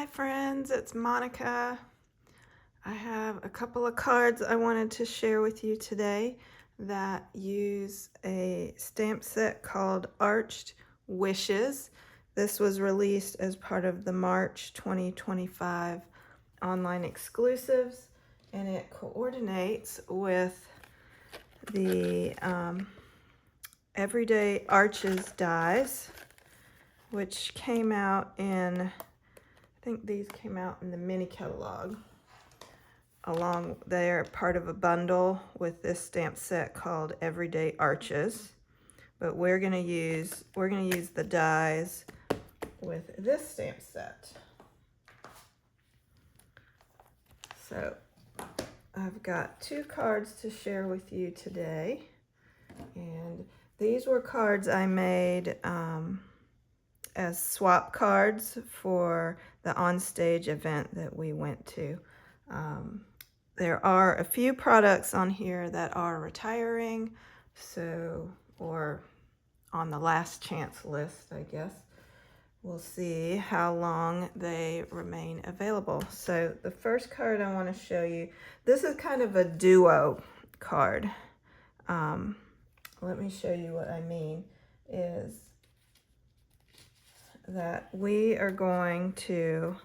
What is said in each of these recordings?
Hi friends, it's Monica. I have a couple of cards I wanted to share with you today that use a stamp set called Arched Wishes. This was released as part of the March 2025 online exclusives, and it coordinates with the Everyday Arches dies, which came out in, I think these came out in the mini catalog. They're part of a bundle with this stamp set called Everyday Arches. But we're gonna use the dies with this stamp set. So I've got two cards to share with you today, and these were cards I made as swap cards for the onstage event that we went to. There are a few products on here that are retiring, or on the last chance list, I guess. We'll see how long they remain available. So the first card I want to show you, this is kind of a duo card. Let me show you what I mean is that we are going to,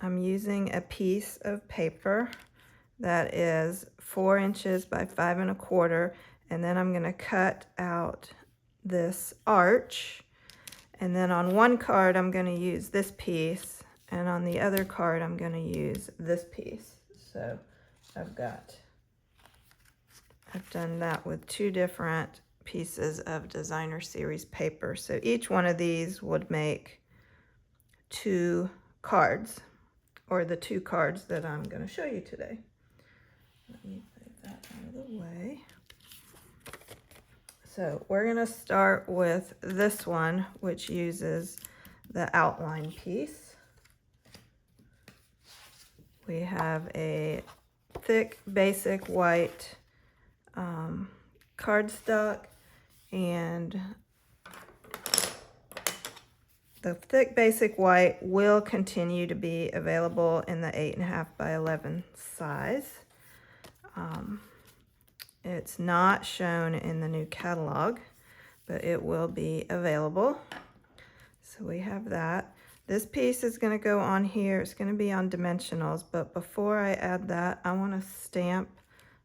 I'm using a piece of paper that is 4 inches by 5 1/4, and then I'm going to cut out this arch, and then on one card I'm going to use this piece, and on the other card I'm going to use this piece. So I've done that with two different pieces of designer series paper. So each one of these would make 2 cards, or the 2 cards that I'm going to show you today. Let me put that out of the way. So we're going to start with this one, which uses the outline piece. We have a thick basic white cardstock, and the thick basic white will continue to be available in the 8.5 by 11 size. It's not shown in the new catalog, but it will be available. So we have that. This piece is going to go on here. It's going to be on dimensionals, but before I add that, I want to stamp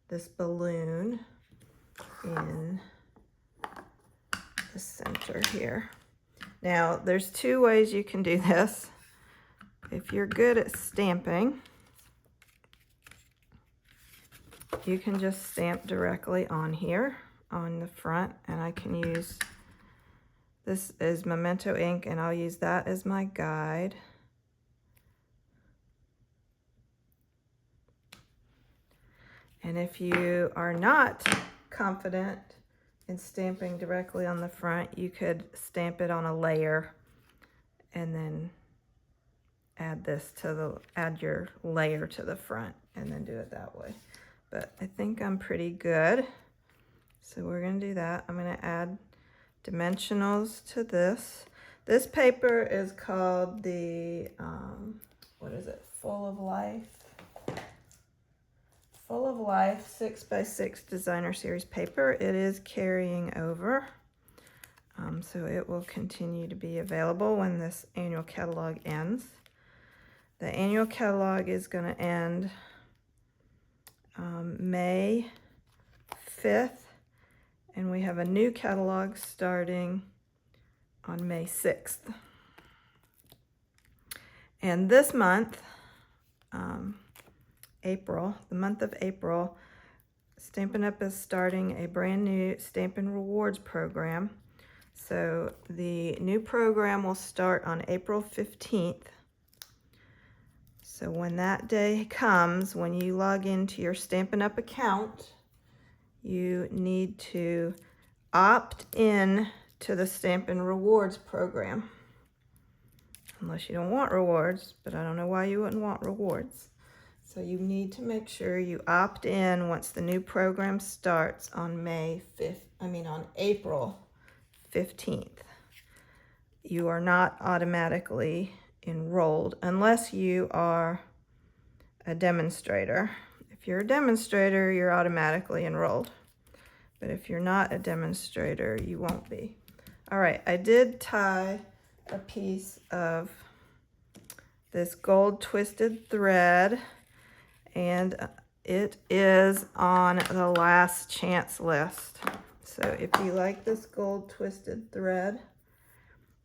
this balloon in the center here. Now, there's 2 ways you can do this. If you're good at stamping, you can just stamp directly on here on the front, and I can use, this is Memento ink, and I'll use that as my guide. And if you are not confident in stamping directly on the front, you could stamp it on a layer and then add your layer to the front and then do it that way. But I think I'm pretty good. So we're going to do that. I'm going to add dimensionals to this. This paper is called the, what is it? Full of Life 6 by 6 designer series paper. It is carrying over. So it will continue to be available when this annual catalog ends. The annual catalog is going to end May 5th, and we have a new catalog starting on May 6th. And this month, April, the month of April, Stampin' Up! Is starting a brand new Stampin' Rewards program. So the new program will start on April 15th. So when that day comes, when you log into your Stampin' Up! Account, you need to opt in to the Stampin' Rewards program. Unless you don't want rewards, but I don't know why you wouldn't want rewards. So you need to make sure you opt in once the new program starts on April 15th. you are not automatically enrolled unless you are a demonstrator. If you're a demonstrator, you're automatically enrolled. But if you're not a demonstrator, you won't be. All right, I did tie a piece of this gold twisted thread, and it is on the last chance list. So if you like this gold twisted thread,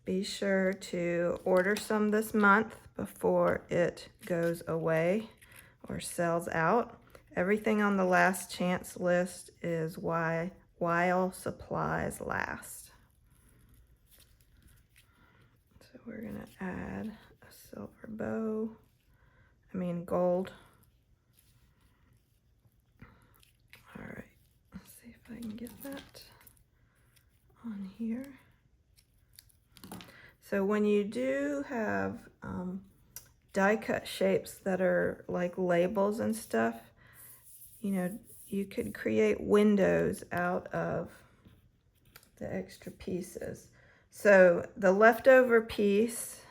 be sure to order some this month before it goes away or sells out. Everything on the last chance list is while supplies last. So we're gonna add a silver bow, gold. All right, let's see if I can get that on here. So when you do have die cut shapes that are like labels and stuff, you know, you could create windows out of the extra pieces. So the leftover piece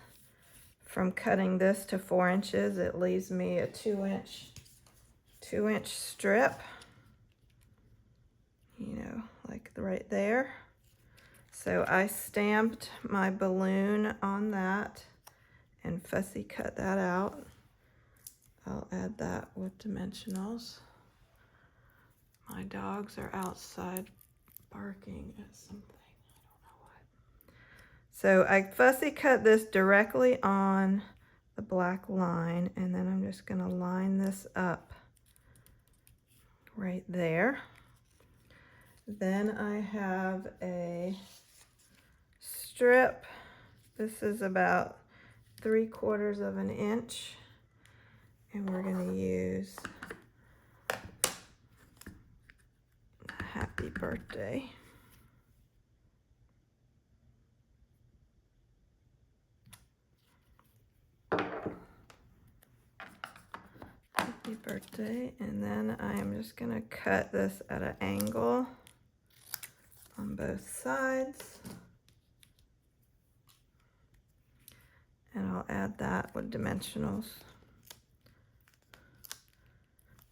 from cutting this to 4 inches, it leaves me a 2-inch strip, you know, like right there. So I stamped my balloon on that and fussy cut that out. I'll add that with dimensionals. My dogs are outside barking at something. I don't know what. So I fussy cut this directly on the black line, and then I'm just going to line this up right there. Then I have a strip. This is about 3/4 of an inch, and we're going to use Happy Birthday. Happy Birthday. And then I am just going to cut this at an angle on both sides. And I'll add that with dimensionals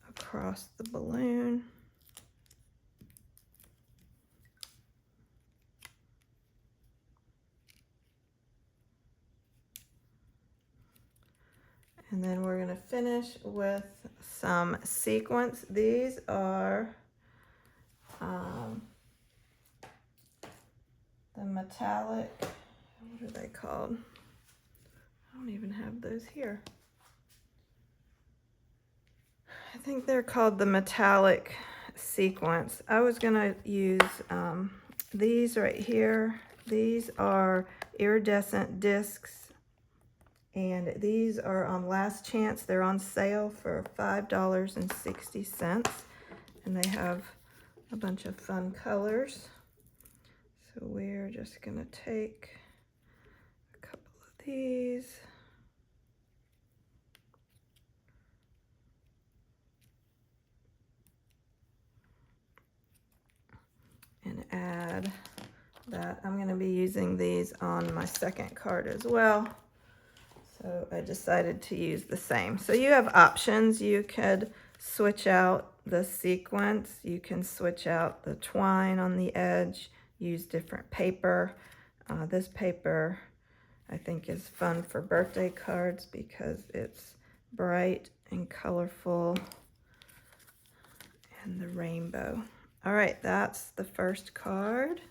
across the balloon. And then we're going to finish with some sequins. These are the metallic, what are they called? I don't even have those here. I think they're called the metallic sequins. I was going to use these right here. These are iridescent discs. And these are on last chance. They're on sale for $5.60. And they have a bunch of fun colors. So we're just going to take a couple of these. And add that. I'm going to be using these on my second card as well. So I decided to use the same. So you have options. You could switch out the sequence. You can switch out the twine on the edge. Use different paper. This paper I think is fun for birthday cards because it's bright and colorful and the rainbow. All right, that's the first card.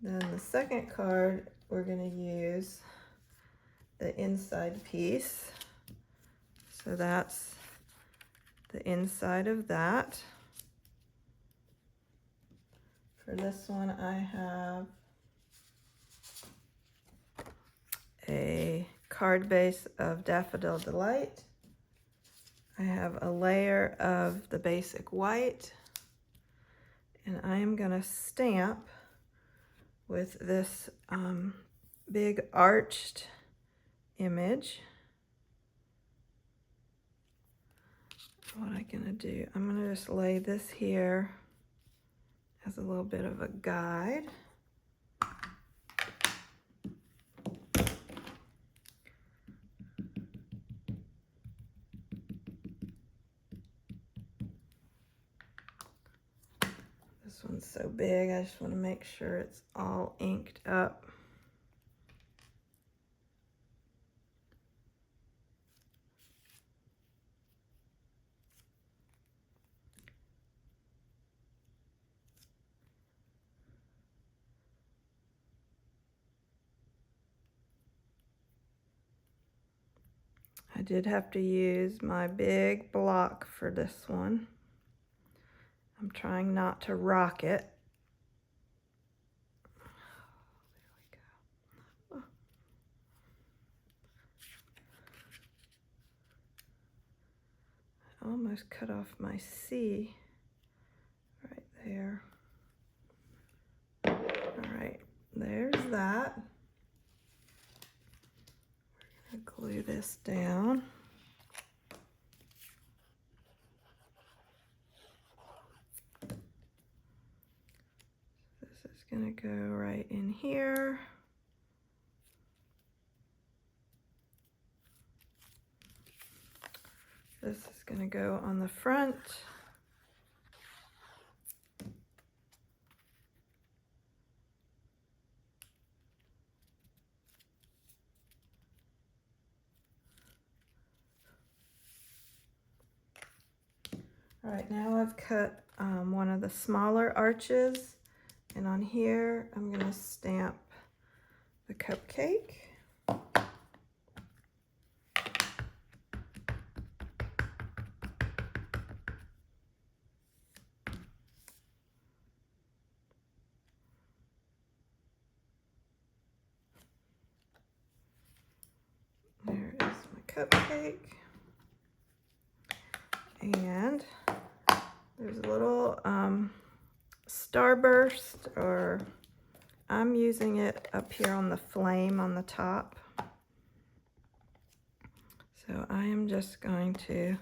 Then the second card, we're going to use the inside piece. So that's the inside of that. For this one, I have a card base of Daffodil Delight. I have a layer of the basic white, and I am going to stamp with this big arched image. What I'm going to do, I'm going to just lay this here as a little bit of a guide. big. I just want to make sure it's all inked up. I did have to use my big block for this one. I'm trying not to rock it. There we go. I almost cut off my C right there. All right, there's that. We're gonna glue this down. This is gonna go right in here. This is gonna go on the front. All right, now I've cut one of the smaller arches, and on here I'm gonna stamp the cupcake. There is my cupcake. And there's a little starburst, or I'm using it up here on the flame on the top. So I am just going to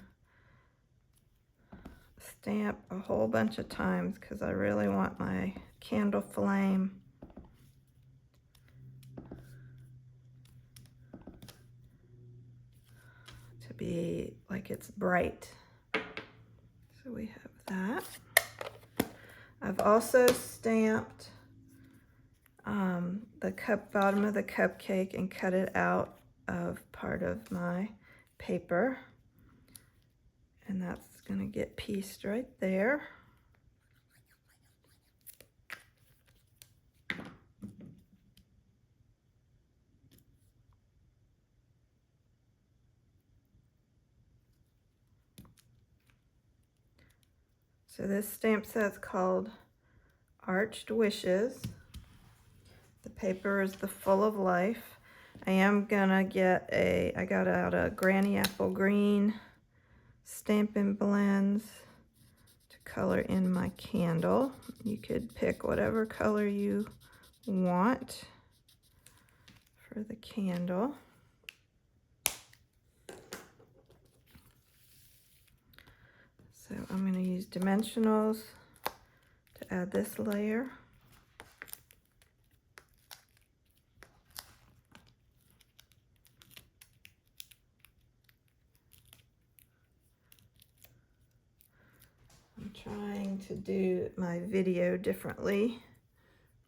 stamp a whole bunch of times because I really want my candle flame to be like it's bright. So we have that. I've also stamped the bottom of the cupcake and cut it out of part of my paper. And that's going to get pieced right there. So this stamp set's called Arched Wishes. The paper is the Full of Life. I am gonna get I got out a Granny Apple Green Stampin' Blends to color in my candle. You could pick whatever color you want for the candle. So I'm going to use Dimensionals to add this layer. I'm trying to do my video differently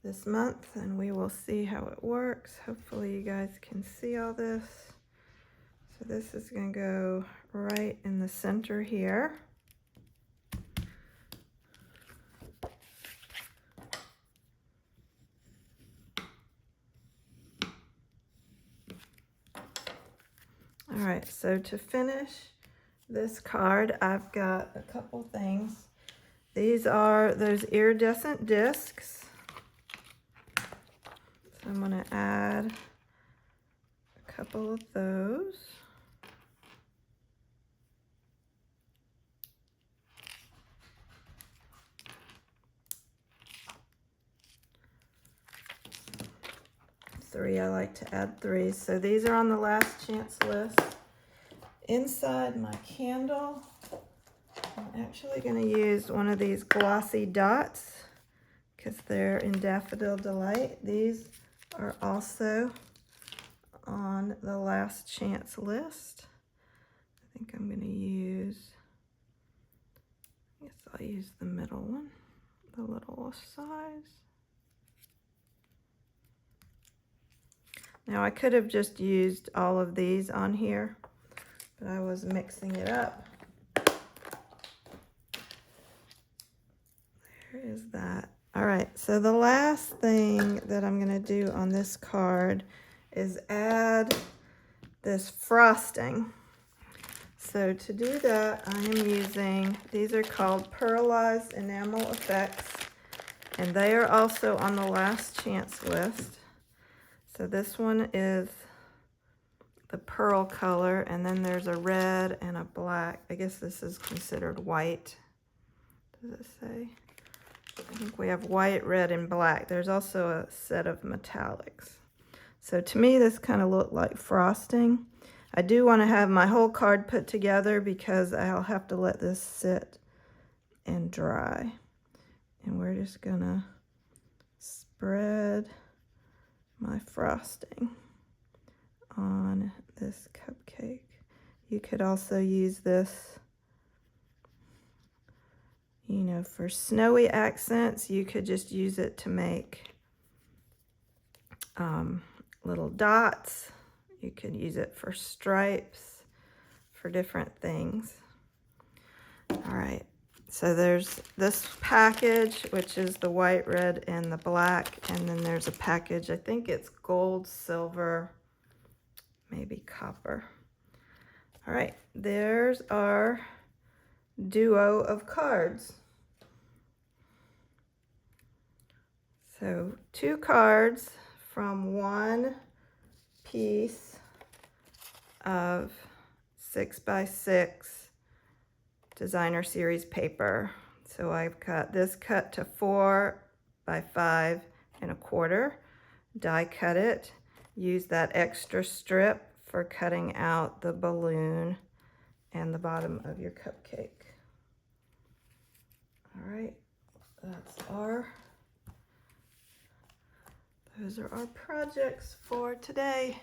this month, and we will see how it works. Hopefully you guys can see all this. So this is going to go right in the center here. All right, so to finish this card, I've got a couple things. These are those iridescent discs. So I'm going to add a couple of those. I like to add 3. So these are on the last chance list. Inside my candle, I'm actually going to use one of these glossy dots because they're in Daffodil Delight. These are also on the last chance list. I think I'm going to use, I guess I'll use the middle one. the little size. Now I could have just used all of these on here, but I was mixing it up. There is that. All right, so the last thing that I'm gonna do on this card is add this frosting. So to do that, I am using, these are called Pearlized Enamel Effects, and they are also on the last chance list. So this one is the pearl color, and then there's a red and a black. I guess this is considered white. Does it say? I think we have white, red, and black. There's also a set of metallics. So to me, this kind of looked like frosting. I do want to have my whole card put together because I'll have to let this sit and dry. And we're just gonna spread my frosting on this cupcake. You could also use this, you know, for snowy accents. You could just use it to make little dots. You could use it for stripes, for different things. All right, so there's this package, which is the white, red, and the black, and then there's a package, I think it's gold, silver, maybe copper. All right, there's our duo of cards. So 2 cards from one piece of 6x6 designer series paper. So I've got this cut to 4 by 5 1/4, die cut it, use that extra strip for cutting out the balloon and the bottom of your cupcake. All right, those are our projects for today.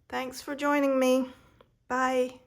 Thanks for joining me. Bye.